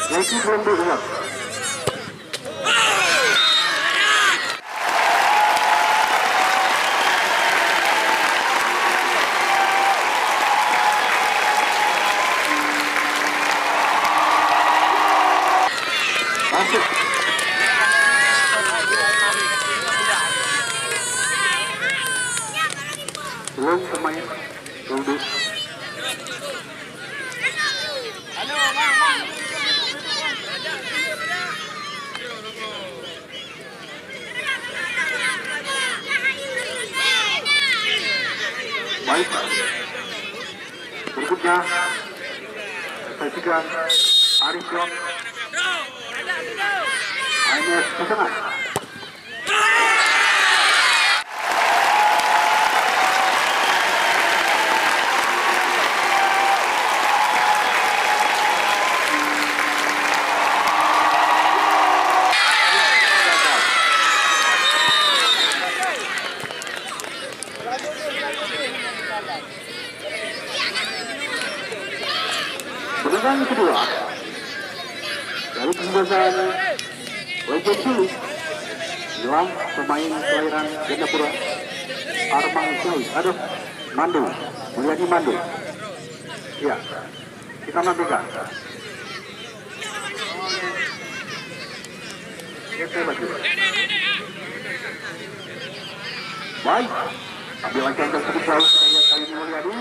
Lagi belum diulang. Masuk. Belum pemain duduk. Baik. Berikutnya saksikan Arif Yon. Hanya setengah. Pertandingan kedua dari pembahasan wajib dulu Ilang pemain kelahiran Jayapura Armang Sui, aduh Mandu, Mulyadi Mandu. Ya, kita nantikan. Baik, ambil lagi yang tersebut jauh saya kali ini Mulyadi.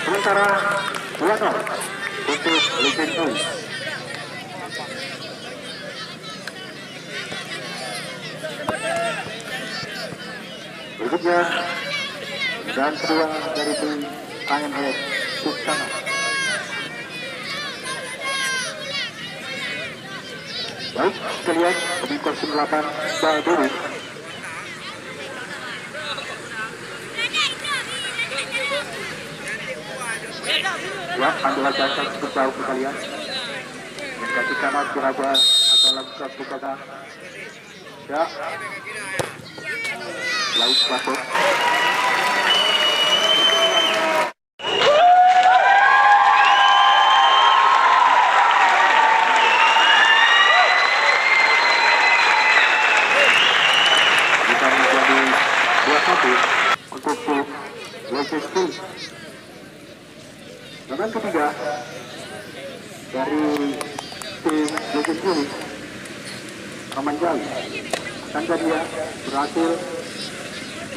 Sementara 2-0 untuk Legend Boys. Berikutnya dan kedua dari tim AMS Suksana. Baik, kita lihat pemain 08 Baduri. Ya, ambil jasa cukup jauh ke kalian. Dan kasih kanan Kuraja atau lakukan buka. Ya. Laut Lapor. Kita menjadi 2-1 untuk tim Legend Boys. Dengan ketiga dari tim Legend Boys, Kamanjali. Akankah dia berhasil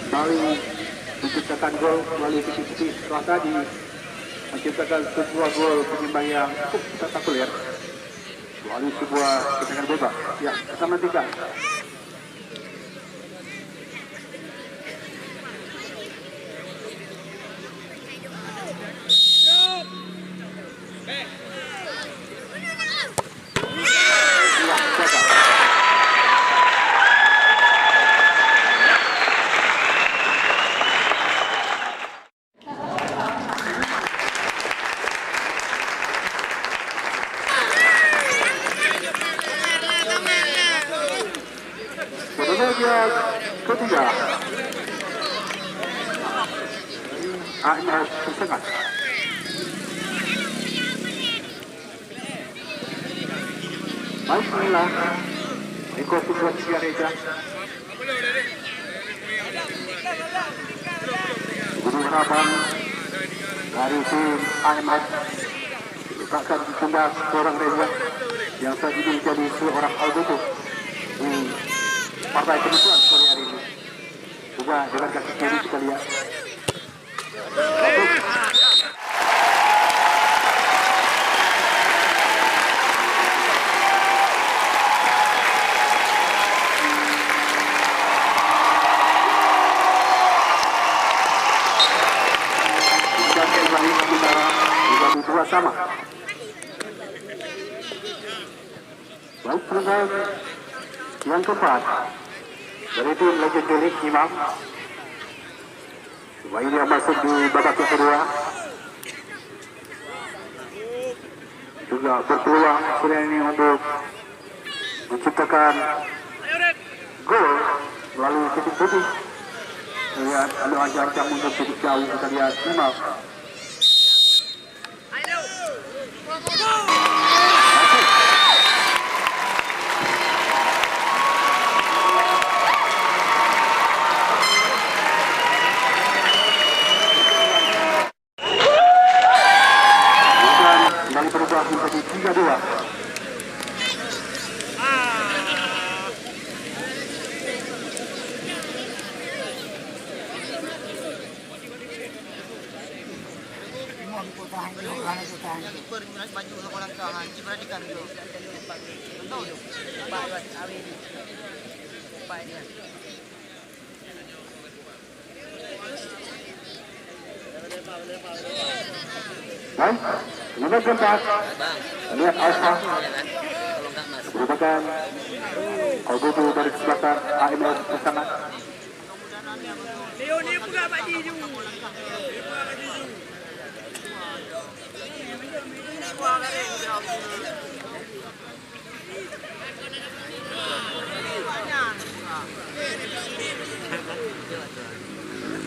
kembali menciptakan gol melalui titik-titik setelah tadi menciptakan sebuah gol penyimbang yang cukup spektakuler melalui sebuah tendangan bebas. Ya, kita nantikan. Ketiga AMS Suksana. Baik, inilah Eko Situasi Reja Guru harapan dari tim AMS akan ditambah seorang Reja yang saat ini menjadi seorang auditor di Partai Kementerian sore hari ini. Juga dengan kaki kiri kita lihat. Dua sama. Baik, pertandingan yang keempat dari tim Legend Boys Imam Baik, dia masuk di babak yang kedua. Juga berpeluang Surya ini untuk menciptakan gol melalui titik putih. Lihat Alu Ajar yang mundur cukup jauh, kita lihat Imam. Kembali berubah menjadi 3-2. Baik, menit keempat. Lihat Alfa merupakan Algodo dari sebelah AMS bersama. Dia pula Pak Jiju.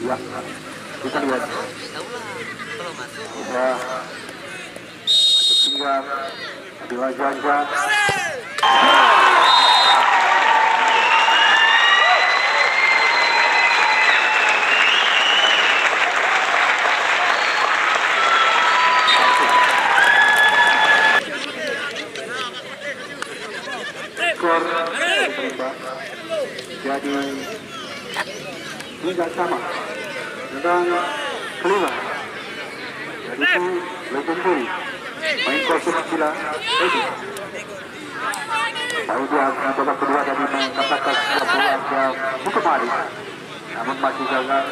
Ya, kita lihat. Ya, tinggal Adila Janja. Skor jadi tidak sama dengan kelima, yaitu legendary main kursus gila Edi. Lalu dia babak kedua tadi mengatakan sebuah bola yang cukup manis, namun masih gagal.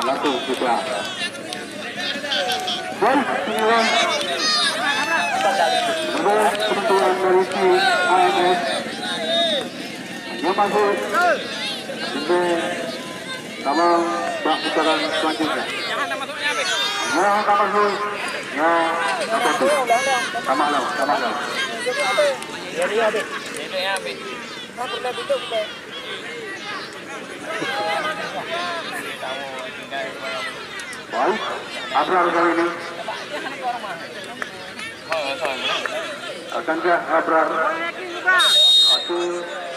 Langsung juga gol peluang menurut ketentuan dari tim AMS yang masuk untuk sama bak putaran selanjutnya. Yang tak masuk yang tertentu sama lah. Baik, Abrar kali ini. Akankah Abrar atau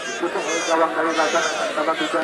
ditutup oleh gawang dari belakang tambah 3?